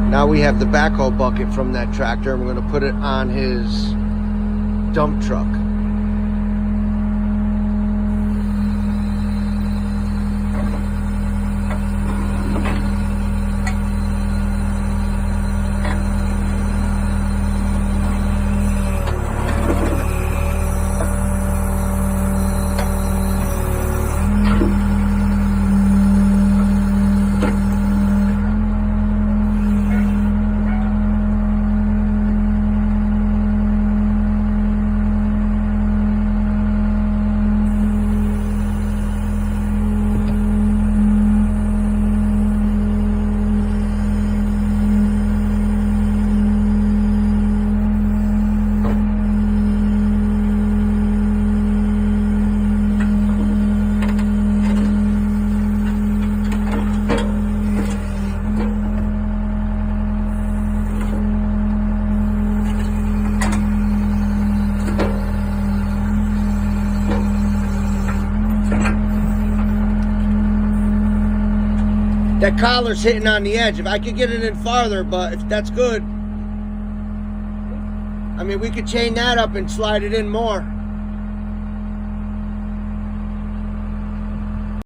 Now we have the backhoe bucket from that tractor, and we're going to put it on his dump truck. That collar's hitting on the edge. If I could get it in farther, but if that's good. I mean, we could chain that up and slide it in more.